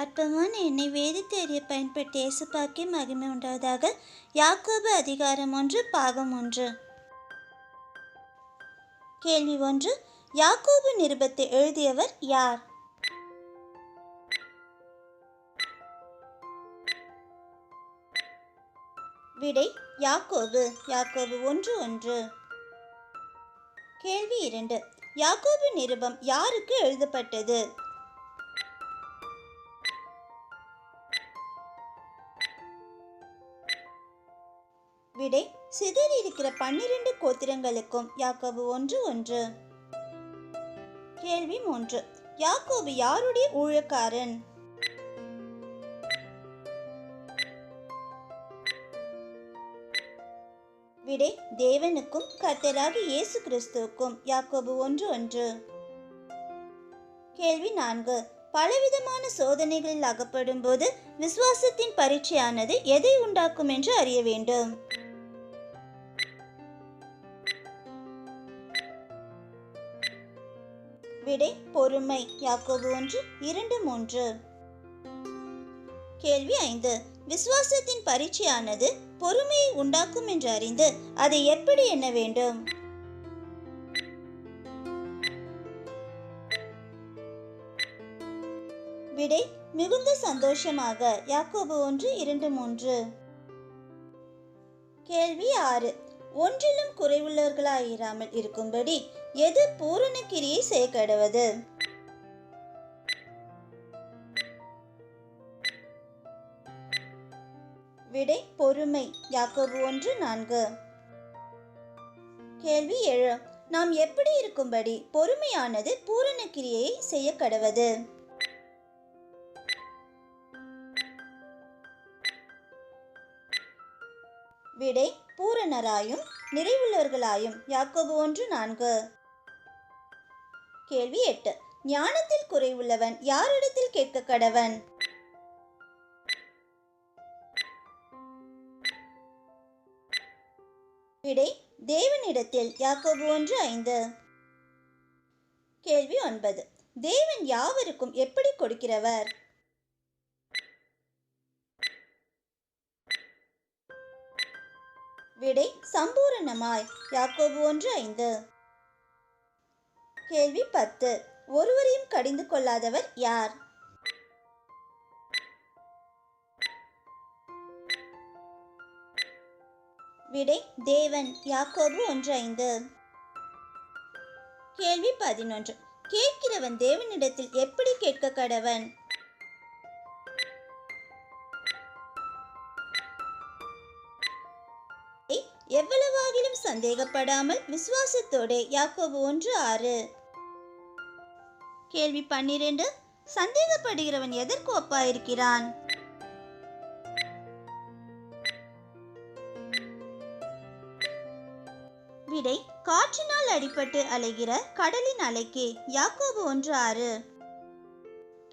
அற்பமான என்னை வேதித்து எறிய பயன்பட்ட இயேசுப்பாக்கே மகிமை உண்டாவதாக. யாக்கோபு அதிகாரம் 1 பாகம் 1. கேள்வி 1. யாக்கோபு நிருபத்தை எழுதியவர் யார்? விடை யாக்கோபு. யாக்கோபு 1:1. கேள்வி 2. யாக்கோபு நிருபம் யாருக்கு எழுதப்பட்டது? விடை சிதறி இருக்கிற 12 கோத்திரங்களுக்கும். யாக்கோபு 1:1. கேள்வி 3. யாக்கோபு யாருடைய ஊழியக்காரன்? விடை தேவனுக்கும் கர்த்தராகிய இயேசு கிறிஸ்துவுக்கும். யாக்கோபு 1:1. கேள்வி 4. பலவிதமான சோதனைகளில் அகப்படும் போது விசுவாசத்தின் பரீட்சையானது எதை உண்டாக்கும் என்று அறிய வேண்டும். விடை பொறுமை. யாக்கோபு 1:2-3. கேள்வி 5. விசுவாசத்தின் பரீட்சையானது பொறுமையை உண்டாக்கும் என்று அறிந்து அதை எப்படி எண்ண வேண்டும்? விடை மிகுந்த சந்தோஷமாக. யாக்கோபு 1:2-3. கேள்வி 6. ஒன்றிலும் குறைவுள்ளவர்களாயிராமல் இருக்கும்படி எது பூரண கிரியை செய்ய கடவது? விடை பொறுமை. யாக்கோபு 1:4. கேள்வி 7. நாம் எப்படி இருக்கும்படி பொறுமையானது பூரண கிரியை செய்ய கடவது? விடை பூரணராயும் நிறைவுள்ளவர்களாயும். யாக்கோபு 1:4. கேள்வி 8. ஞானத்தில் குறைவுள்ளவன் யாரிடத்தில் கேட்க கடவன்? விடை தேவனிடத்தில். யாக்கோபு 1:5. கேள்வி 9. தேவன் யாவருக்கும் எப்படி கொடுக்கிறவர்? விடை சம்பூரணமாய். யாக்கோபு 1:5. கேள்வி 10. ஒருவரையும் கடிந்து கொள்ளாதவர் யார்? விடை தேவன். யாக்கோபு 1:5. கேள்வி 11. கேட்கிறவன் தேவனிடத்தில் எப்படி கேட்க கடவன்? எவ்வளவாகிலும் சந்தேகப்படாமல் விசுவாசத்தோடு. யாக்கோபு 1:6. கேள்வி 12. சந்தேகப்படுகிறவன் எதற்கு ஒப்பாயிருக்கிறான்? விடை காற்றினால் அடிபட்டு அலைகிற கடலின் அலைக்கு. யாக்கோபு 1:6.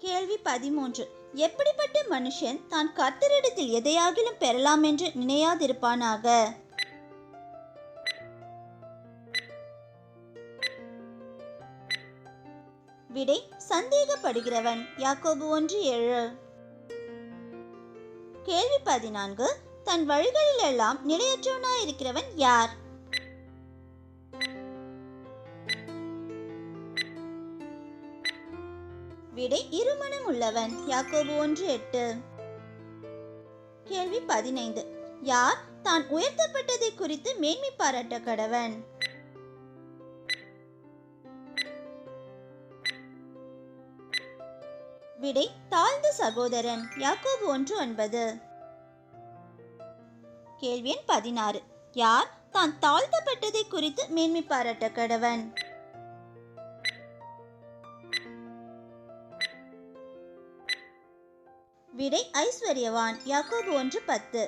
கேள்வி 13. எப்படிப்பட்ட மனுஷன் தான் கர்த்தரிடத்தில் எதையாகிலும் பெறலாம் என்று நினையாதிருப்பானாக? விடை சந்தேகப்படுகிறவன். யாக்கோபு 1:7. கேள்வி 14. தன் வழிகளிலெல்லாம் நிலையற்றவனாயிருக்கிறவன் யார்? விடை இருமனம் உள்ளவன். யாக்கோபு 1:8. கேள்வி 15. யார் தான் உயர்த்தப்பட்டதை குறித்து மேன்மை பாராட்ட கடவன்? விடை தாழ்ந்த சகோதரன். யாக்கோபு 1:9. கேள்வி எண் 16. யார் தான் தாழ்த்தப்பட்டதை குறித்து மேன்மை பாராட்ட கடவன்? விடை ஐஸ்வர்யவான். யாக்கோபு 1:10.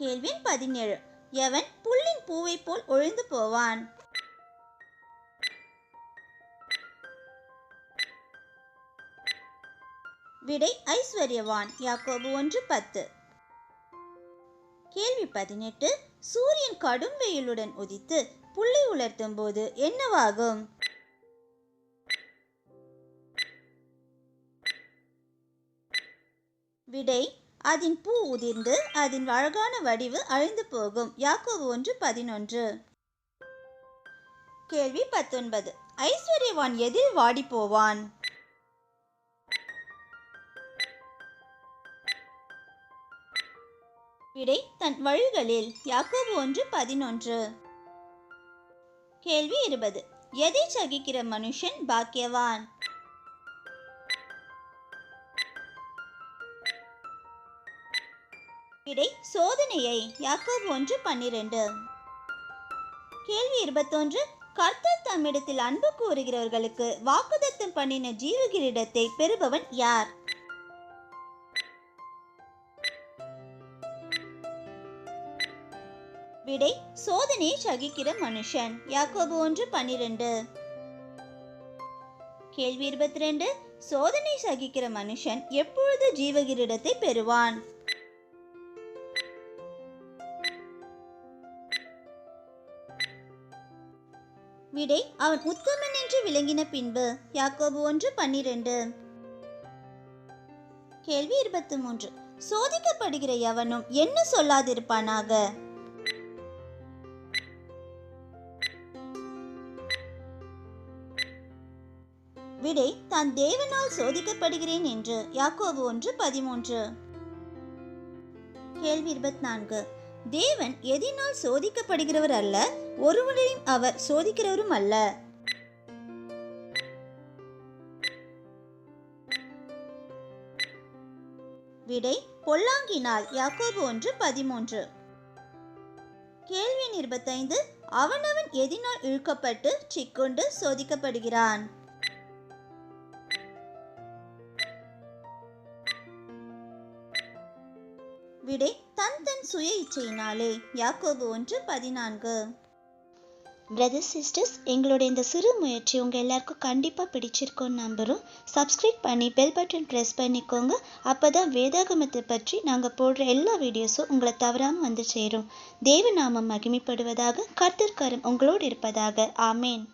கேள்வி எண் 17. எவன் புல்லின் பூவை போல் ஒழிந்து போவான்? விடை ஐஸ்வர்யவான். யாக்கோபு 1:10. கேள்வி 18. சூரியன் கடும் வெயிலுடன் உதித்து புள்ளி உலர்த்தும் போது என்னவாகும்? விடை அதன் பூ உதிர்ந்து அதன் அழகான வடிவு அழிந்து போகும். யாக்கோபு 1:11. கேள்வி 19. ஐஸ்வர்யவான் எதில் வாடி போவான்? விடை தன் வழிகளில். யாக்கோபு 1:11. கேள்வி 20. எதை சகிக்கிற மனுஷன் பாக்கியவான்? விடை சோதனையை. யாக்கோபு 1:12. கேள்வி 21. கர்த்தர் தம்மிடத்தில் அன்பு கூறுகிறவர்களுக்கு வாக்குத்தத்தம் பண்ணின ஜீவ கிரீடத்தை பெறுபவன் யார்? விடை சோதனையை சகிக்கிற மனுஷன். யாக்கோபு 1:12. கேள்வி 22. சோதனை சகிக்கிற மனுஷன் எப்பொழுது ஜீவ கிரீடத்தை பெறுவான்? விடை அவன் உத்தமன் என்று விளங்கின பின்பு. யாக்கோபு 1:12. கேள்வி 23. சோதிக்கப்படுகிற எவனும் என்ன சொல்லாதிருப்பானாக? விடை தான் தேவனால் சோதிக்கப்படுகிறேன் என்று. யாக்கோபு 1:13. கேள்வி 24. தேவன் எதினால் சோதிக்கப்படுகிறவர் அல்ல, ஒருவரையும் அவர் சோதிக்கிறவரும் அல்ல. விடை பொல்லாங்கினால். யாக்கோபு 1:13. கேள்வி 25. அவனவன் எதினால் இழுக்கப்பட்டு சிக்குண்டு சோதிக்கப்படுகிறான்? விடை தன் சுய இச்சையினாலே. யாக்கோபு 1:14. பிரதர்ஸ் சிஸ்டர்ஸ், எங்களுடைய இந்த சிறு முயற்சி உங்கள் எல்லாருக்கும் கண்டிப்பாக பிடிச்சிருக்கோன்னு நம்புகிறோம். சப்ஸ்கிரைப் பண்ணி பெல் பட்டன் ப்ரெஸ் பண்ணிக்கோங்க. அப்போ தான் வேதாகமத்தை பற்றி நாங்கள் போடுற எல்லா வீடியோஸும் உங்களை தவறாமல் வந்து சேரும். தேவநாமம் மகிமைப்படுவதாக. கர்த்தர் கரம் உங்களோடு இருப்பதாக. ஆமேன்.